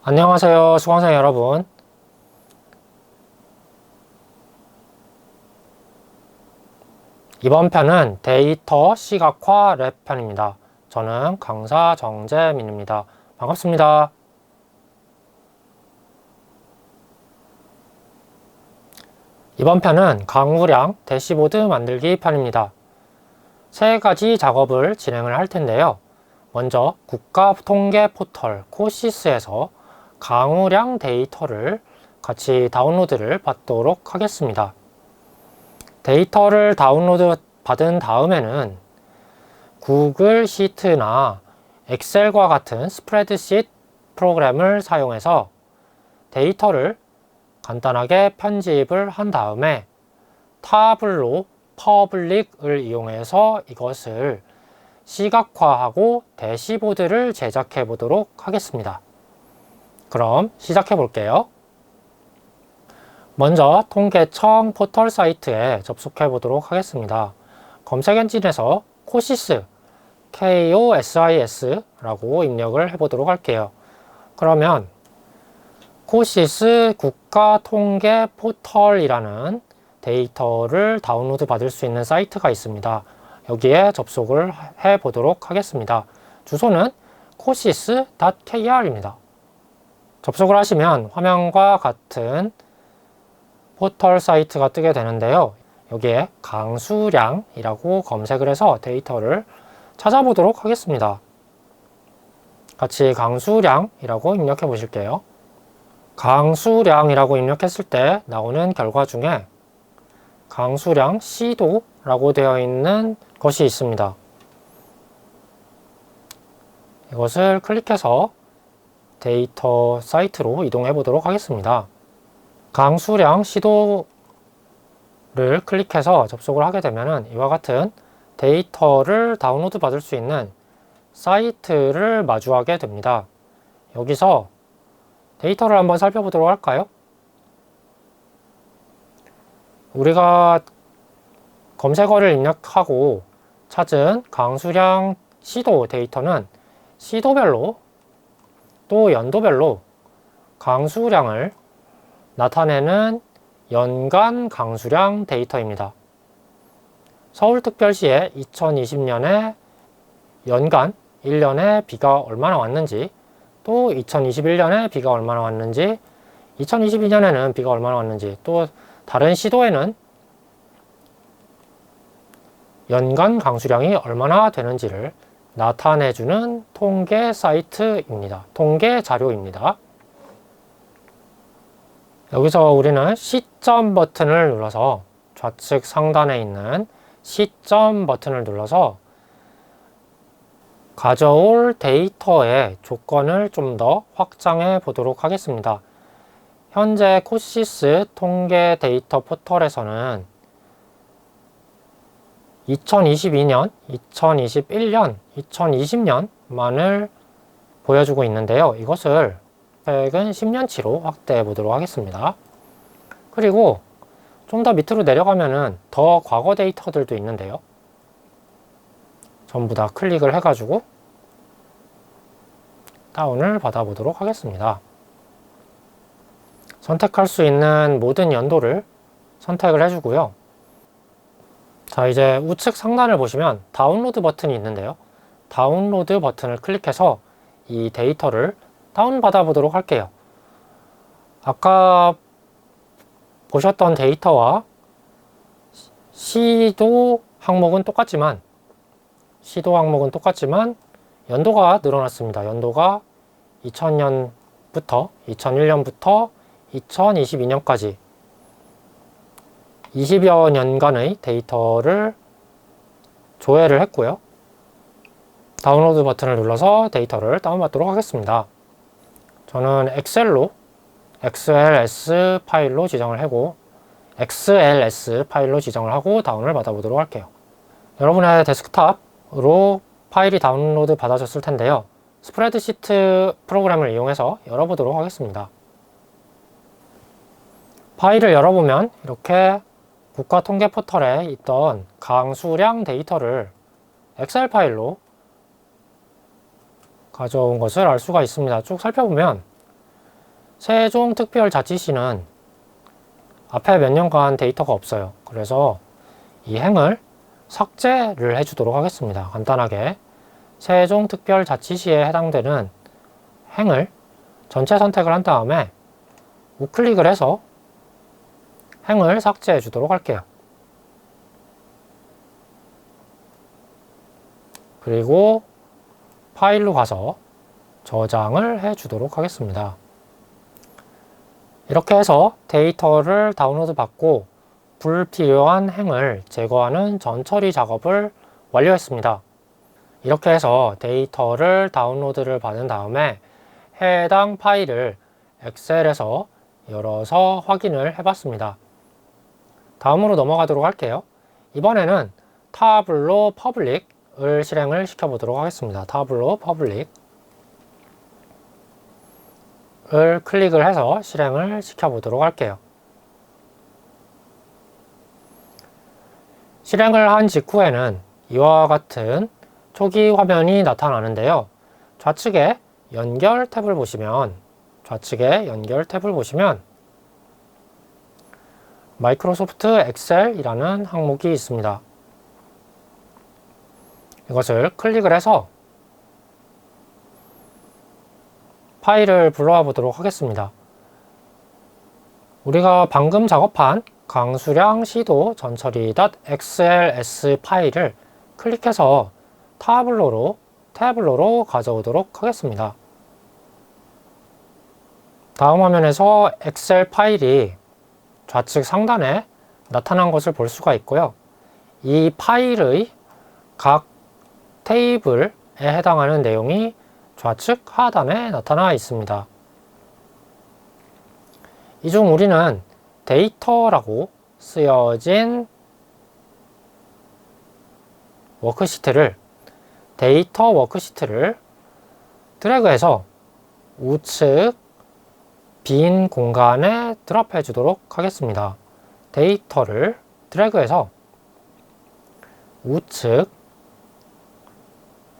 안녕하세요, 수강생 여러분. 이번 편은 데이터 시각화 랩 편입니다. 저는 강사 정재민입니다. 반갑습니다. 이번 편은 강우량 대시보드 만들기 편입니다. 세 가지 작업을 진행을 할 텐데요. 먼저 국가통계 포털 코시스에서 강우량 데이터를 같이 다운로드를 받도록 하겠습니다. 데이터를 다운로드 받은 다음에는 구글 시트나 엑셀과 같은 스프레드시트 프로그램을 사용해서 데이터를 간단하게 편집을 한 다음에 타블로 퍼블릭을 이용해서 이것을 시각화하고 대시보드를 제작해 보도록 하겠습니다. 그럼 시작해 볼게요. 먼저 통계청 포털 사이트에 접속해 보도록 하겠습니다. 검색 엔진에서 코시스, KOSIS 라고 입력을 해 보도록 할게요. 그러면 코시스 국가통계 포털이라는 데이터를 다운로드 받을 수 있는 사이트가 있습니다. 여기에 접속을 해 보도록 하겠습니다. 주소는 cosis.kr입니다. 접속을 하시면 화면과 같은 포털 사이트가 뜨게 되는데요. 여기에 강수량이라고 검색을 해서 데이터를 찾아보도록 하겠습니다. 같이 강수량이라고 입력해 보실게요. 강수량이라고 입력했을 때 나오는 결과 중에 강수량 시도라고 되어 있는 것이 있습니다. 이것을 클릭해서 데이터 사이트로 이동해 보도록 하겠습니다. 강수량 시도를 클릭해서 접속을 하게 되면 이와 같은 데이터를 다운로드 받을 수 있는 사이트를 마주하게 됩니다. 여기서 데이터를 한번 살펴보도록 할까요? 우리가 검색어를 입력하고 찾은 강수량 시도 데이터는 시도별로 또 연도별로 강수량을 나타내는 연간 강수량 데이터입니다. 서울특별시에 2020년에 연간 1년에 비가 얼마나 왔는지, 또 2021년에 비가 얼마나 왔는지, 2022년에는 비가 얼마나 왔는지, 또 다른 시도에는 연간 강수량이 얼마나 되는지를 나타내주는 통계 사이트입니다. 통계 자료입니다. 여기서 우리는 시점 버튼을 눌러서 좌측 상단에 있는 시점 버튼을 눌러서 가져올 데이터의 조건을 좀 더 확장해 보도록 하겠습니다. 현재 코시스 통계 데이터 포털에서는 2022년, 2021년, 2020년만을 보여주고 있는데요. 이것을 최근 10년치로 확대해 보도록 하겠습니다. 그리고 좀 더 밑으로 내려가면은 더 과거 데이터들도 있는데요. 전부 다 클릭을 해가지고 다운을 받아보도록 하겠습니다. 선택할 수 있는 모든 연도를 선택을 해주고요. 자, 이제 우측 상단을 보시면 다운로드 버튼이 있는데요. 다운로드 버튼을 클릭해서 이 데이터를 다운받아 보도록 할게요. 아까 보셨던 데이터와 시도 항목은 똑같지만 연도가 늘어났습니다. 연도가 2000년부터 2001년부터 2022년까지 20여 년간의 데이터를 조회를 했고요. 다운로드 버튼을 눌러서 데이터를 다운받도록 하겠습니다. 저는 엑셀로 XLS 파일로 지정을 하고 다운을 받아보도록 할게요. 여러분의 데스크탑으로 파일이 다운로드 받아졌을 텐데요. 스프레드시트 프로그램을 이용해서 열어보도록 하겠습니다. 파일을 열어보면 이렇게 국가통계 포털에 있던 강수량 데이터를 엑셀 파일로 가져온 것을 알 수가 있습니다. 쭉 살펴보면 세종특별자치시는 앞에 몇 년간 데이터가 없어요. 그래서 이 행을 삭제를 해주도록 하겠습니다. 간단하게 세종특별자치시에 해당되는 행을 전체 선택을 한 다음에 우클릭을 해서 행을 삭제해 주도록 할게요. 그리고 파일로 가서 저장을 해 주도록 하겠습니다. 이렇게 해서 데이터를 다운로드 받고 불필요한 행을 제거하는 전처리 작업을 완료했습니다. 이렇게 해서 데이터를 다운로드를 받은 다음에 해당 파일을 엑셀에서 열어서 확인을 해봤습니다. 다음으로 넘어가도록 할게요. 이번에는 타블로 퍼블릭을 실행을 시켜보도록 하겠습니다. 타블로 퍼블릭을 클릭을 해서 실행을 시켜보도록 할게요. 실행을 한 직후에는 이와 같은 초기 화면이 나타나는데요. 좌측에 연결 탭을 보시면 마이크로소프트 엑셀이라는 항목이 있습니다. 이것을 클릭을 해서 파일을 불러와 보도록 하겠습니다. 우리가 방금 작업한 강수량 시도 전처리 .xls 파일을 클릭해서 태블로로 가져오도록 하겠습니다. 다음 화면에서 엑셀 파일이 좌측 상단에 나타난 것을 볼 수가 있고요. 이 파일의 각 테이블에 해당하는 내용이 좌측 하단에 나타나 있습니다. 이 중 우리는 데이터라고 쓰여진 데이터 워크시트를 드래그해서 우측 빈 공간에 드랍해 주도록 하겠습니다. 데이터를 드래그해서 우측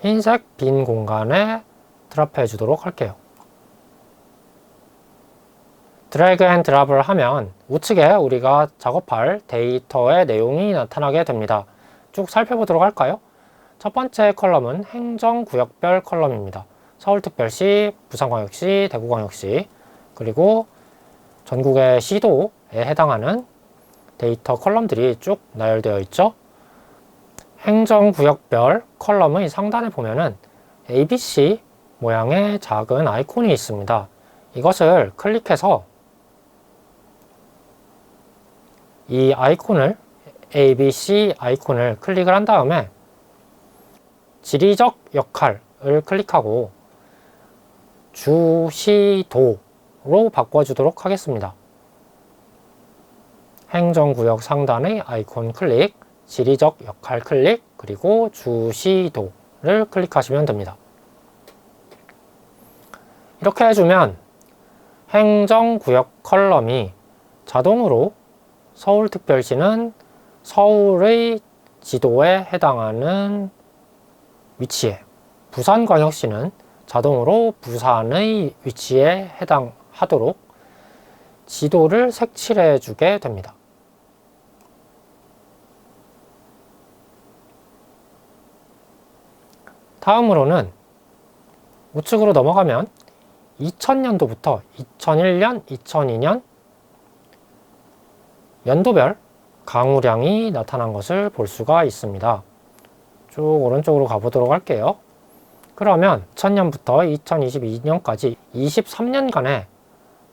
흰색 빈 공간에 드랍해 주도록 할게요. 드래그 앤 드랍을 하면 우측에 우리가 작업할 데이터의 내용이 나타나게 됩니다. 쭉 살펴보도록 할까요? 첫 번째 컬럼은 행정구역별 컬럼입니다. 서울특별시, 부산광역시, 대구광역시, 그리고 전국의 시도에 해당하는 데이터 컬럼들이 쭉 나열되어 있죠. 행정구역별 컬럼의 상단에 보면은 ABC 모양의 작은 아이콘이 있습니다. 이것을 클릭해서 이 아이콘을 ABC 아이콘을 클릭을 한 다음에 지리적 역할을 클릭하고 주시도로 바꿔주도록 하겠습니다. 행정구역 상단의 아이콘 클릭, 지리적 역할 클릭, 그리고 주시도를 클릭하시면 됩니다. 이렇게 해주면 행정구역 컬럼이 자동으로 서울특별시는 서울의 지도에 해당하는 위치에, 부산광역시는 자동으로 부산의 위치에 해당하도록 지도를 색칠해 주게 됩니다. 다음으로는 우측으로 넘어가면 2000년도부터 2001년, 2002년 연도별 강우량이 나타난 것을 볼 수가 있습니다. 쭉 오른쪽으로 가보도록 할게요. 그러면 2000년부터 2022년까지 23년간의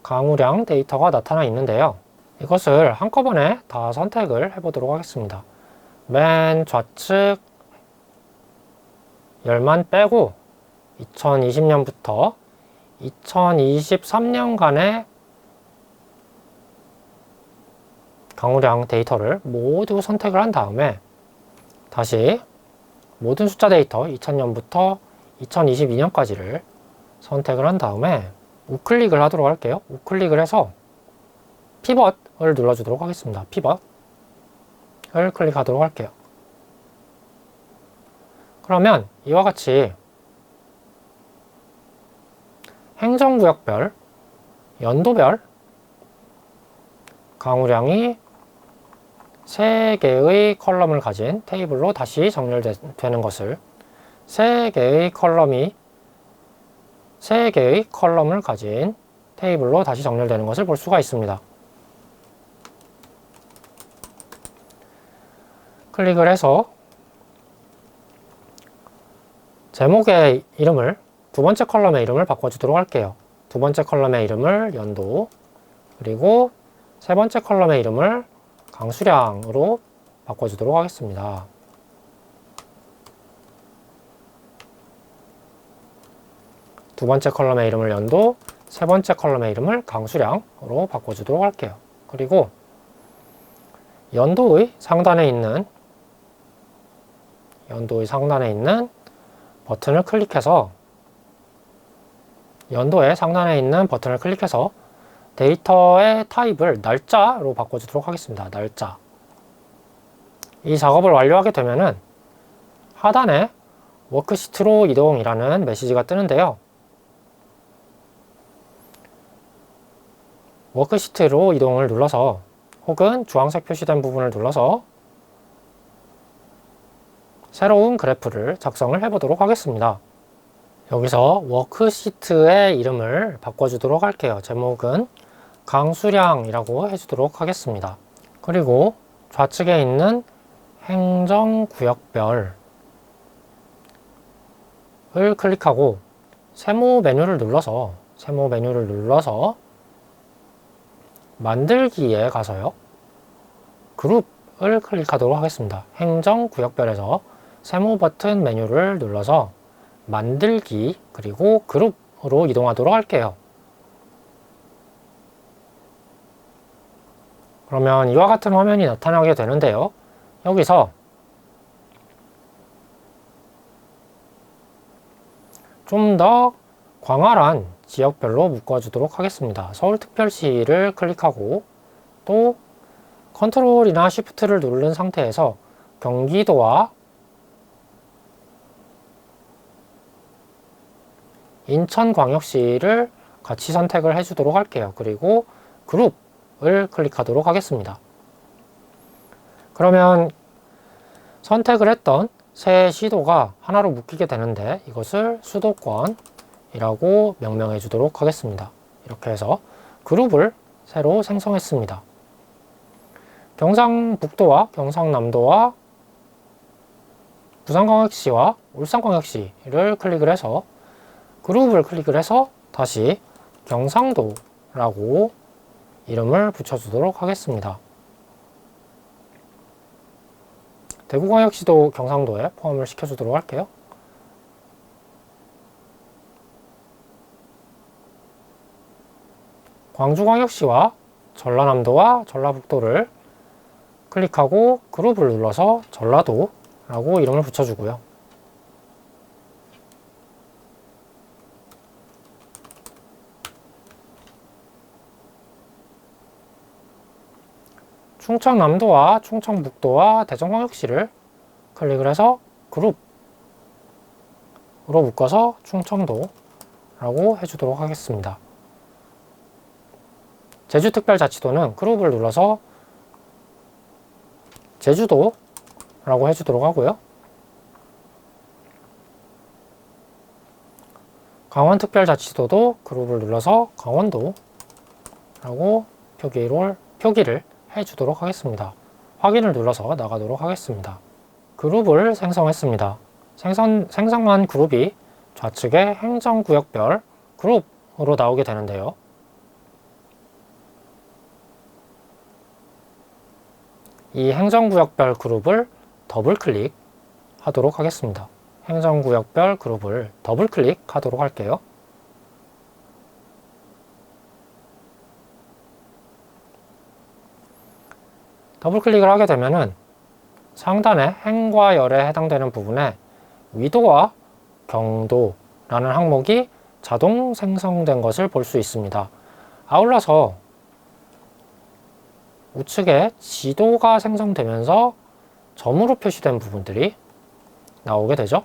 강우량 데이터가 나타나 있는데요. 이것을 한꺼번에 다 선택을 해보도록 하겠습니다. 맨 좌측 열만 빼고 2020년부터 2023년간의 강우량 데이터를 모두 선택을 한 다음에 다시 모든 숫자 데이터 2000년부터 2022년까지를 선택을 한 다음에 우클릭을 하도록 할게요. 우클릭을 해서 피벗을 눌러주도록 하겠습니다. 피벗을 클릭하도록 할게요. 그러면 이와 같이 행정구역별 연도별 강우량이 3개의 컬럼을 가진 테이블로 다시 정렬되는 것을 3개의 컬럼을 가진 테이블로 다시 정렬되는 것을 볼 수가 있습니다. 클릭을 해서 제목의 이름을 두 번째 컬럼의 이름을 바꿔주도록 할게요. 두 번째 컬럼의 이름을 연도, 그리고 세 번째 컬럼의 이름을 강수량으로 바꿔주도록 하겠습니다. 두 번째 컬럼의 이름을 연도, 세 번째 컬럼의 이름을 강수량으로 바꿔주도록 할게요. 그리고 연도의 상단에 있는 버튼을 클릭해서 연도의 상단에 있는 버튼을 클릭해서 데이터의 타입을 날짜로 바꿔주도록 하겠습니다. 날짜. 이 작업을 완료하게 되면은 하단에 워크시트로 이동이라는 메시지가 뜨는데요. 워크시트로 이동을 눌러서 혹은 주황색 표시된 부분을 눌러서 새로운 그래프를 작성을 해보도록 하겠습니다. 여기서 워크시트의 이름을 바꿔주도록 할게요. 제목은 강수량이라고 해주도록 하겠습니다. 그리고 좌측에 있는 행정구역별을 클릭하고 세모 메뉴를 눌러서 만들기에 가서요. 그룹을 클릭하도록 하겠습니다. 행정구역별에서 세모 버튼 메뉴를 눌러서 만들기 그리고 그룹으로 이동하도록 할게요. 그러면 이와 같은 화면이 나타나게 되는데요. 여기서 좀 더 광활한 지역별로 묶어주도록 하겠습니다. 서울특별시를 클릭하고 또 컨트롤이나 쉬프트를 누른 상태에서 경기도와 인천광역시를 같이 선택을 해주도록 할게요. 그리고 그룹을 클릭하도록 하겠습니다. 그러면 선택을 했던 세 시도가 하나로 묶이게 되는데 이것을 수도권이라고 명명해 주도록 하겠습니다. 이렇게 해서 그룹을 새로 생성했습니다. 경상북도와 경상남도와 부산광역시와 울산광역시를 클릭을 해서 그룹을 클릭을 해서 다시 경상도라고 이름을 붙여주도록 하겠습니다. 대구광역시도 경상도에 포함을 시켜주도록 할게요. 광주광역시와 전라남도와 전라북도를 클릭하고 그룹을 눌러서 전라도라고 이름을 붙여주고요. 충청남도와 충청북도와 대전광역시를 클릭을 해서 그룹으로 묶어서 충청도라고 해주도록 하겠습니다. 제주특별자치도는 그룹을 눌러서 제주도라고 해주도록 하고요. 강원특별자치도도 그룹을 눌러서 강원도라고 표기를 해주도록 하겠습니다. 확인을 눌러서 나가도록 하겠습니다. 그룹을 생성했습니다. 생성한 그룹이 좌측에 행정구역별 그룹으로 나오게 되는데요. 이 행정구역별 그룹을 더블클릭 하도록 하겠습니다. 행정구역별 그룹을 더블클릭 하도록 할게요. 더블클릭을 하게 되면은 상단에 행과 열에 해당되는 부분에 위도와 경도라는 항목이 자동 생성된 것을 볼 수 있습니다. 아울러서 우측에 지도가 생성되면서 점으로 표시된 부분들이 나오게 되죠.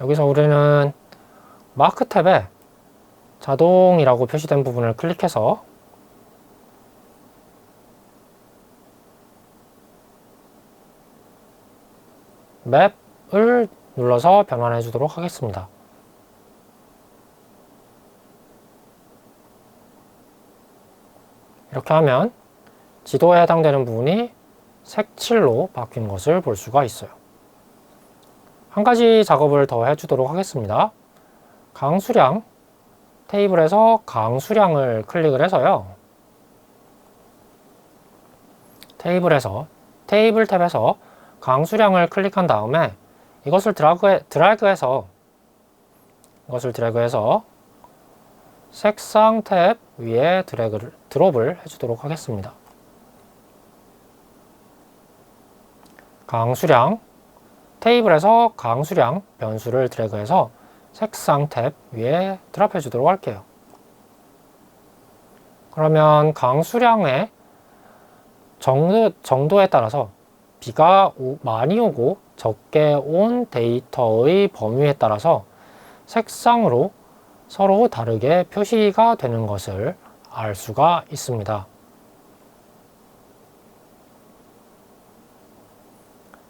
여기서 우리는 마크 탭에 자동이라고 표시된 부분을 클릭해서 맵을 눌러서 변환해 주도록 하겠습니다. 이렇게 하면 지도에 해당되는 부분이 색칠로 바뀐 것을 볼 수가 있어요. 한 가지 작업을 더 해주도록 하겠습니다. 강수량 테이블에서 강수량을 클릭을 해서요. 테이블 탭에서 강수량을 클릭한 다음에 이것을 드래그해서 색상 탭 위에 드롭을 해주도록 하겠습니다. 강수량 테이블에서 강수량 변수를 드래그해서 색상 탭 위에 드랍해 주도록 할게요. 그러면 강수량의 정도에 따라서 비가 많이 오고 적게 온 데이터의 범위에 따라서 색상으로 서로 다르게 표시가 되는 것을 알 수가 있습니다.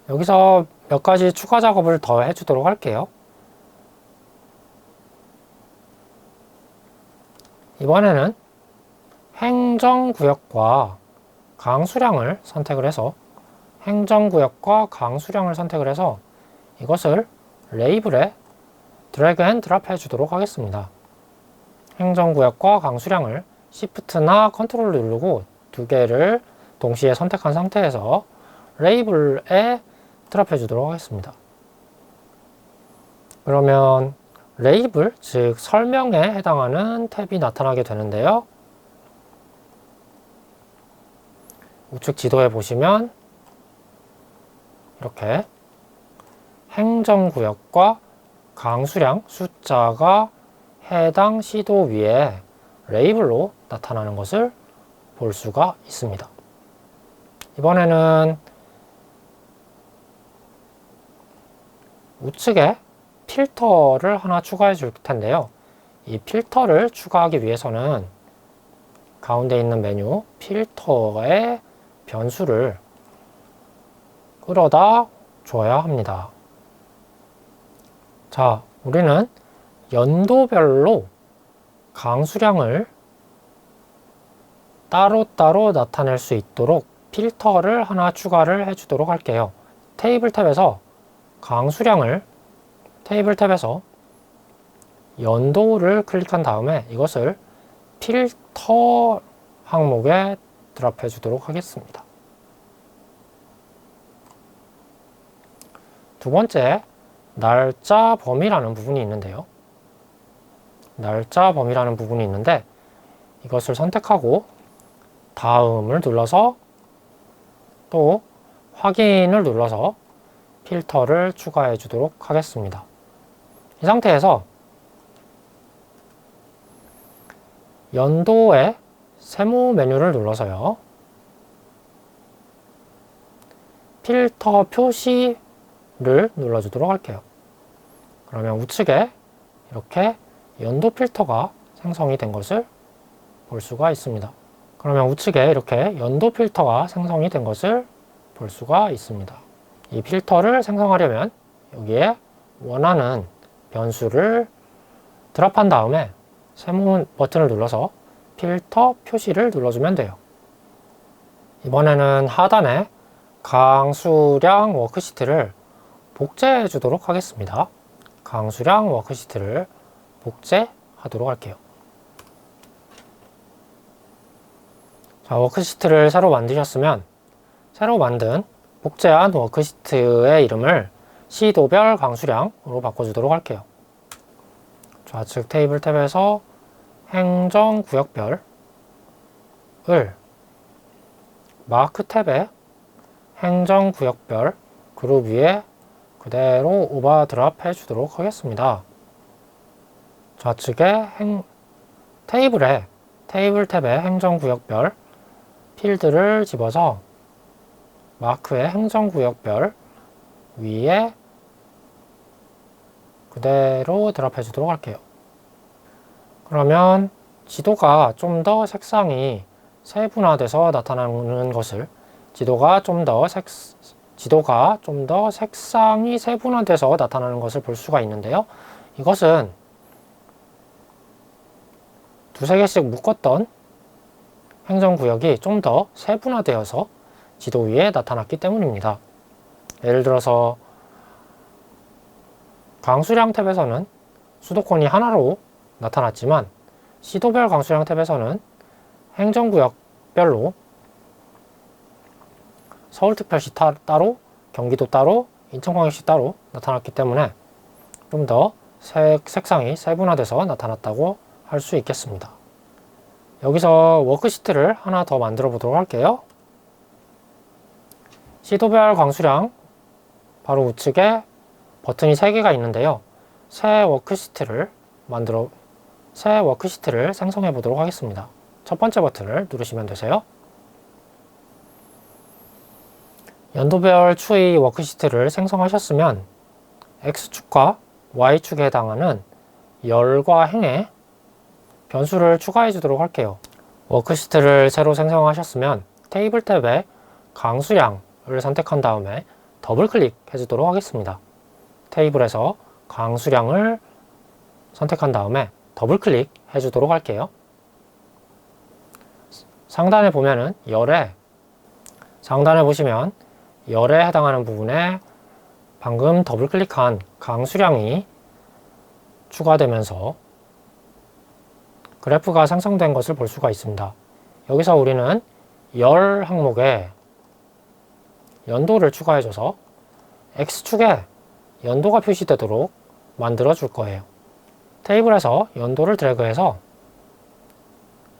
여기서 몇 가지 추가 작업을 더 해주도록 할게요. 이번에는 행정구역과 강수량을 선택을 해서 이것을 레이블에 드래그 앤 드랍 해주도록 하겠습니다. 행정구역과 강수량을 Shift나 컨트롤을 누르고 두 개를 동시에 선택한 상태에서 레이블에 드랍 해주도록 하겠습니다. 그러면 레이블, 즉 설명에 해당하는 탭이 나타나게 되는데요. 우측 지도에 보시면 이렇게 행정구역과 강수량 숫자가 해당 시도 위에 레이블로 나타나는 것을 볼 수가 있습니다. 이번에는 우측에 필터를 하나 추가해 줄 텐데요. 이 필터를 추가하기 위해서는 가운데 있는 메뉴 필터의 변수를 끌어다 줘야 합니다. 자, 우리는 연도별로 강수량을 따로따로 나타낼 수 있도록 필터를 하나 추가를 해주도록 할게요. 테이블 탭에서 테이블 탭에서 연도를 클릭한 다음에 이것을 필터 항목에 드랍해 주도록 하겠습니다. 두 번째, 날짜 범위라는 부분이 있는데요. 이것을 선택하고 다음을 눌러서 또 확인을 눌러서 필터를 추가해 주도록 하겠습니다. 이 상태에서 연도의 세모 메뉴를 눌러서요. 필터 표시를 눌러주도록 할게요. 그러면 우측에 이렇게 연도 필터가 생성이 된 것을 볼 수가 있습니다. 이 필터를 생성하려면 여기에 원하는 변수를 드랍한 다음에 세모 버튼을 눌러서 필터 표시를 눌러주면 돼요. 이번에는 하단에 강수량 워크시트를 복제해 주도록 하겠습니다. 강수량 워크시트를 복제하도록 할게요. 자, 워크시트를 새로 만드셨으면 새로 만든 복제한 워크시트의 이름을 시도별 강수량으로 바꿔주도록 할게요. 좌측 테이블 탭에서 행정구역별을 마크 탭에 행정구역별 그룹 위에 그대로 오버드랍 해주도록 하겠습니다. 좌측에 테이블 탭에 행정구역별 필드를 집어서 마크의 행정구역별 위에 그대로 드랍해 주도록 할게요. 그러면 지도가 좀 더 색상이 세분화돼서 나타나는 것을 지도가 좀 더 색상이 세분화돼서 나타나는 것을 볼 수가 있는데요. 이것은 두세 개씩 묶었던 행정구역이 좀 더 세분화되어서 지도 위에 나타났기 때문입니다. 예를 들어서 강수량 탭에서는 수도권이 하나로 나타났지만 시도별 강수량 탭에서는 행정구역별로 서울특별시 따로, 경기도 따로, 인천광역시 따로 나타났기 때문에 좀 더 색상이 세분화돼서 나타났다고 할 수 있겠습니다. 여기서 워크시트를 하나 더 만들어 보도록 할게요. 시도별 강수량 바로 우측에 버튼이 3개가 있는데요. 새 워크시트를 생성해 보도록 하겠습니다. 첫 번째 버튼을 누르시면 되세요. 연도별 추이 워크시트를 생성하셨으면 X축과 Y축에 해당하는 열과 행에 변수를 추가해 주도록 할게요. 워크시트를 새로 생성하셨으면 테이블 탭에 강수량을 선택한 다음에 더블 클릭해 주도록 하겠습니다. 테이블에서 강수량을 선택한 다음에 더블 클릭해 주도록 할게요. 상단에 보시면 열에 해당하는 부분에 방금 더블 클릭한 강수량이 추가되면서 그래프가 생성된 것을 볼 수가 있습니다. 여기서 우리는 열 항목에 연도를 추가해줘서 X축에 연도가 표시되도록 만들어 줄 거예요. 테이블에서 연도를 드래그해서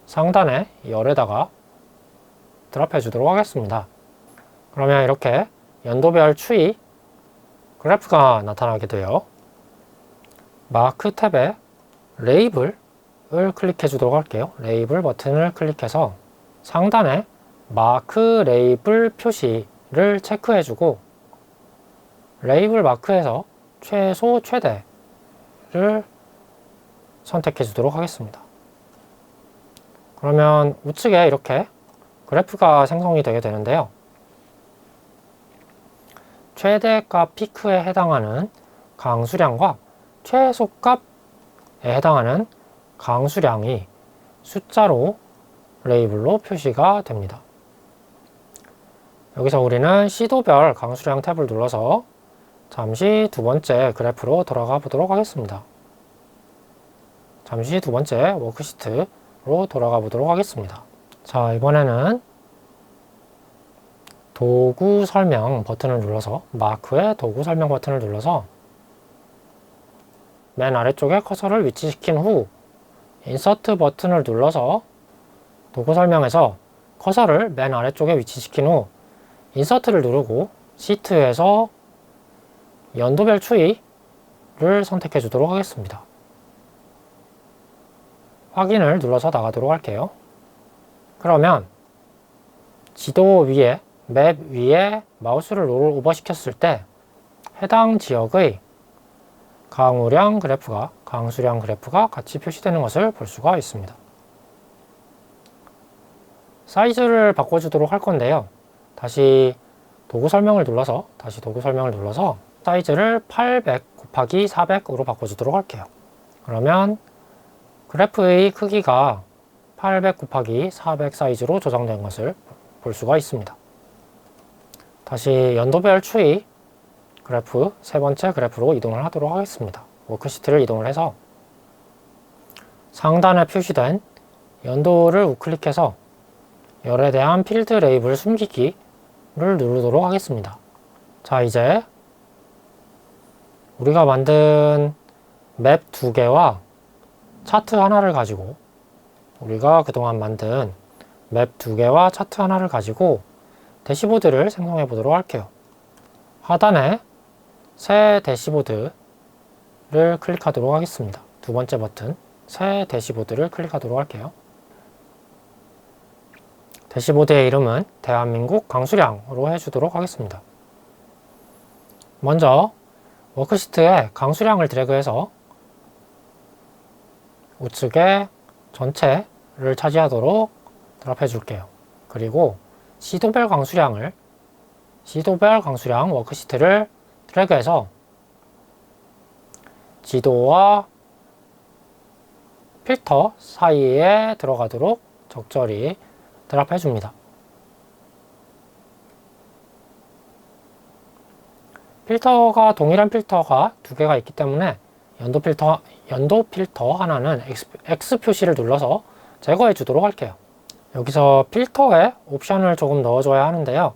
상단에 열에다가 드랍해 주도록 하겠습니다. 그러면 이렇게 연도별 추이 그래프가 나타나게 돼요. 마크 탭에 레이블을 클릭해 주도록 할게요. 레이블 버튼을 클릭해서 상단에 마크 레이블 표시를 체크해 주고 레이블 마크에서 최소 최대를 선택해 주도록 하겠습니다. 그러면 우측에 이렇게 그래프가 생성이 되게 되는데요. 최대값 피크에 해당하는 강수량과 최소값에 해당하는 강수량이 숫자로 레이블로 표시가 됩니다. 여기서 우리는 시도별 강수량 탭을 눌러서 잠시 두 번째 그래프로 돌아가 보도록 하겠습니다. 잠시 두 번째 워크시트로 돌아가 보도록 하겠습니다. 자, 이번에는 도구 설명 버튼을 눌러서 마크의 도구 설명 버튼을 눌러서 맨 아래쪽에 커서를 위치시킨 후 인서트 버튼을 눌러서 도구 설명에서 커서를 맨 아래쪽에 위치시킨 후 인서트를 누르고 시트에서 연도별 추이를 선택해 주도록 하겠습니다. 확인을 눌러서 나가도록 할게요. 그러면 지도 위에 맵 위에 마우스를 롤 오버 시켰을 때 해당 지역의 강수량 그래프가 같이 표시되는 것을 볼 수가 있습니다. 사이즈를 바꿔주도록 할 건데요. 다시 도구 설명을 눌러서 사이즈를 800 곱하기 400으로 바꿔주도록 할게요. 그러면 그래프의 크기가 800 곱하기 400 사이즈로 조정된 것을 볼 수가 있습니다. 다시 연도별 추이 그래프 세 번째 그래프로 이동을 하도록 하겠습니다. 워크시트를 이동을 해서 상단에 표시된 연도를 우클릭해서 열에 대한 필드 레이블 숨기기를 누르도록 하겠습니다. 자, 이제 우리가 만든 맵 2개와 차트 하나를 가지고 대시보드를 생성해 보도록 할게요. 하단에 새 대시보드를 클릭하도록 하겠습니다. 두 번째 버튼 새 대시보드를 클릭하도록 할게요. 대시보드의 이름은 대한민국 강수량으로 해주도록 하겠습니다. 먼저 워크시트에 강수량을 드래그해서 우측에 전체를 차지하도록 드랍해 줄게요. 그리고 시도별 강수량 워크시트를 드래그해서 지도와 필터 사이에 들어가도록 적절히 드랍해 줍니다. 동일한 필터가 두 개가 있기 때문에 연도 필터 하나는 X 표시를 눌러서 제거해 주도록 할게요. 여기서 필터에 옵션을 조금 넣어줘야 하는데요.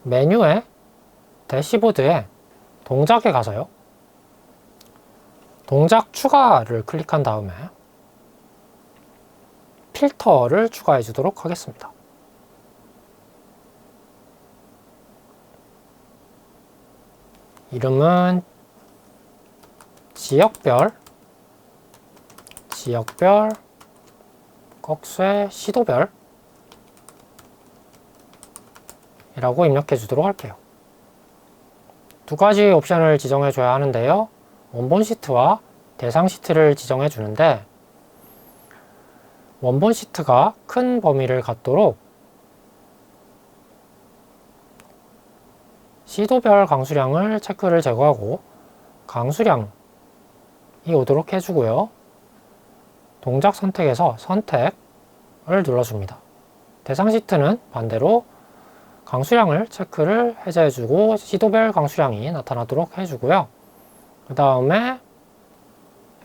메뉴에 대시보드에 동작에 가서요. 동작 추가를 클릭한 다음에 필터를 추가해 주도록 하겠습니다. 이름은 지역별, 꺽쇠, 시도별 이라고 입력해 주도록 할게요. 두 가지 옵션을 지정해 줘야 하는데요. 원본 시트와 대상 시트를 지정해 주는데 원본 시트가 큰 범위를 갖도록 시도별 강수량을 체크를 제거하고 강수량이 오도록 해주고요. 동작 선택에서 선택을 눌러줍니다. 대상 시트는 반대로 강수량을 체크를 해제해주고 시도별 강수량이 나타나도록 해주고요. 그 다음에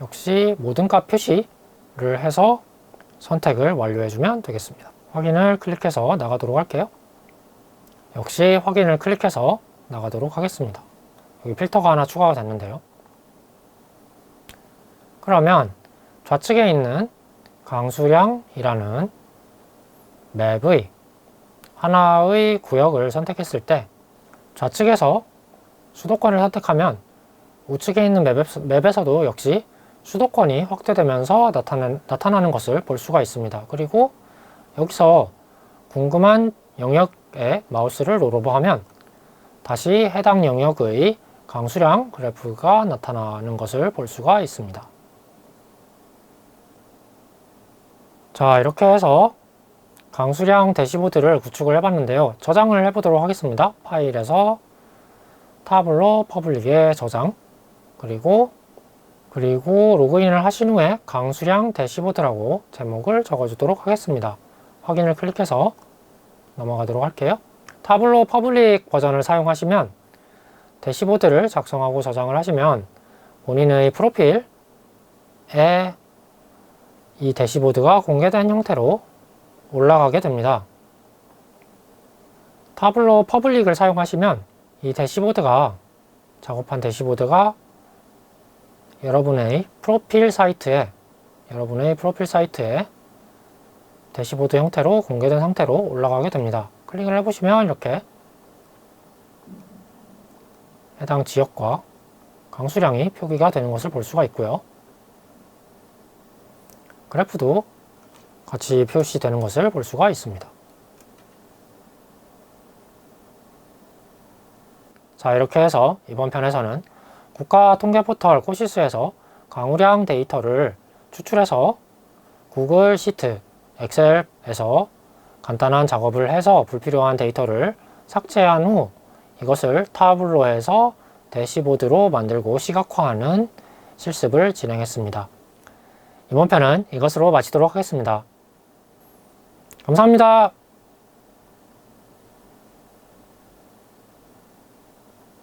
역시 모든 값 표시를 해서 선택을 완료해주면 되겠습니다. 확인을 클릭해서 나가도록 할게요. 역시 확인을 클릭해서 나가도록 하겠습니다. 여기 필터가 하나 추가가 됐는데요. 그러면 좌측에 있는 강수량이라는 맵의 하나의 구역을 선택했을 때 좌측에서 수도권을 선택하면 우측에 있는 맵에서도 역시 수도권이 확대되면서 나타나는 것을 볼 수가 있습니다. 그리고 여기서 궁금한 영역에 마우스를 롤오버하면 다시 해당 영역의 강수량 그래프가 나타나는 것을 볼 수가 있습니다. 자, 이렇게 해서 강수량 대시보드를 구축을 해봤는데요. 저장을 해보도록 하겠습니다. 파일에서 타블로 퍼블릭에 저장, 그리고 로그인을 하신 후에 강수량 대시보드라고 제목을 적어주도록 하겠습니다. 확인을 클릭해서 넘어가도록 할게요. 타블로 퍼블릭 버전을 사용하시면 대시보드를 작성하고 저장을 하시면 본인의 프로필에 이 대시보드가 공개된 형태로 올라가게 됩니다. 타블로 퍼블릭을 사용하시면 이 대시보드가 작업한 대시보드가 여러분의 프로필 사이트에 대시보드 형태로 공개된 상태로 올라가게 됩니다. 클릭을 해보시면 이렇게 해당 지역과 강수량이 표기가 되는 것을 볼 수가 있고요. 그래프도 같이 표시되는 것을 볼 수가 있습니다. 자, 이렇게 해서 이번 편에서는 국가통계포털 코시스에서 강우량 데이터를 추출해서 구글 시트, 엑셀에서 간단한 작업을 해서 불필요한 데이터를 삭제한 후 이것을 타블로에서 대시보드로 만들고 시각화하는 실습을 진행했습니다. 이번 편은 이것으로 마치도록 하겠습니다. 감사합니다.